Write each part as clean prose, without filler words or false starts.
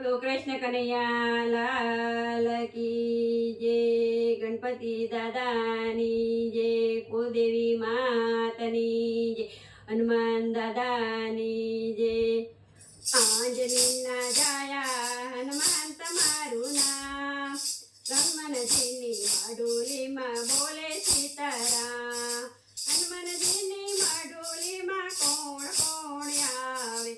બોલો કૃષ્ણ કનૈયા લાલ કી જય, ગણપતિ દાદાની જય, કુળદેવી માતની જય, હનુમાન દાદાની જય. આંજલીના જાયા હનુમાન તમારું નામ, હનુમાનજીની માડોલીમાં બોલે સીતારામ. હનુમાનજીની માડોલીમાં કોણ કોણ આવે,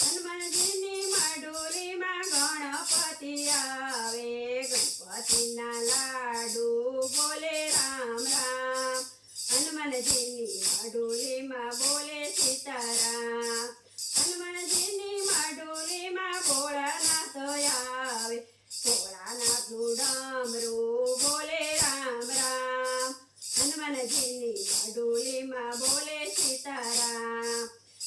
હનુમાનજીની માડોલીમાં ગણપતિ આવે. ગણપતિના લાડુ બોલે રામ રામ, હનુમાનજીની માડોલીમાં બોલે સીતારામ. હનુમાનજીની માડોલીમાં ભોળાનાથ આવે, ભોળાનાથનું ડમરું બોલે રામ રામ. હનુમાનજીની માડોલીમાં બોલે સીતારામ.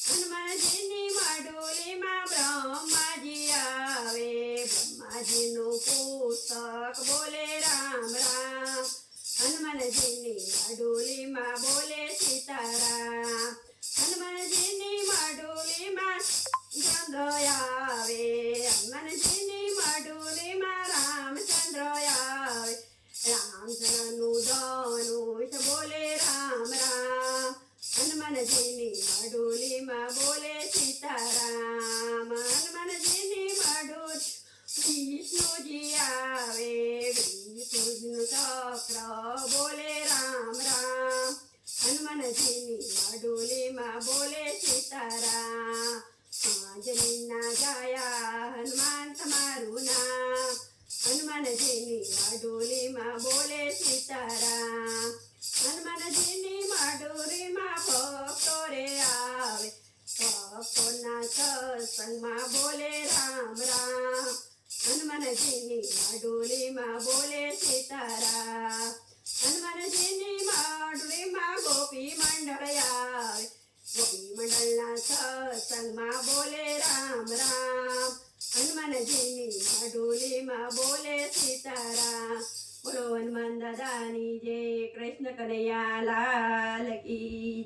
હનુમાનજીની માડોલીમાં બ્રહ્માજી આવે, બ્રહ્માજીનું પુસ્તક બોલે રામ રામ. હનુમાનજીની માડોલીમાં બોલે સીતારામ. હનુમાનજીની માડોલીમાં ચંદ્ર આવે, હનુમાનજીની માડોલીમાં રામચંદ્ર આવે. રામચંદ્રનું ધનુષ બોલે રામ રામ, હનુમાનજીની માડોલીમાં બોલે સીતારામ. હનુમાનજીની માડોલી વિષ્ણુજી આવે, વિષ્ણુજીનું ચક્ર બોલે રામ રામ. હનુમાનજીની માડોલીમાં બોલે સીતારામ. આંજલીના જાયા હનુમાન તમારું નામ, હનુમાનજીની માડોલીમાં બોલે સીતારામ. હનુમાનજીની માડોલીમાં ભક્તો રે આવે, ભક્તોના સત્સંગમાં બોલે રામ રામ. હનુમાનજીની માડોલીમાં બોલે સીતારામ. હનુમાનજીની માડોલીમાં ગોપી મંડળ આવે, ગોપી મંડળના સત્સંગમાં બોલે રામ રામ. હનુમાનજીની માડોલીમાં બોલે સીતારામ. બોલો હનુમાન દાદાની જય, કૃષ્ણ કનૈયા લાલ કી જય.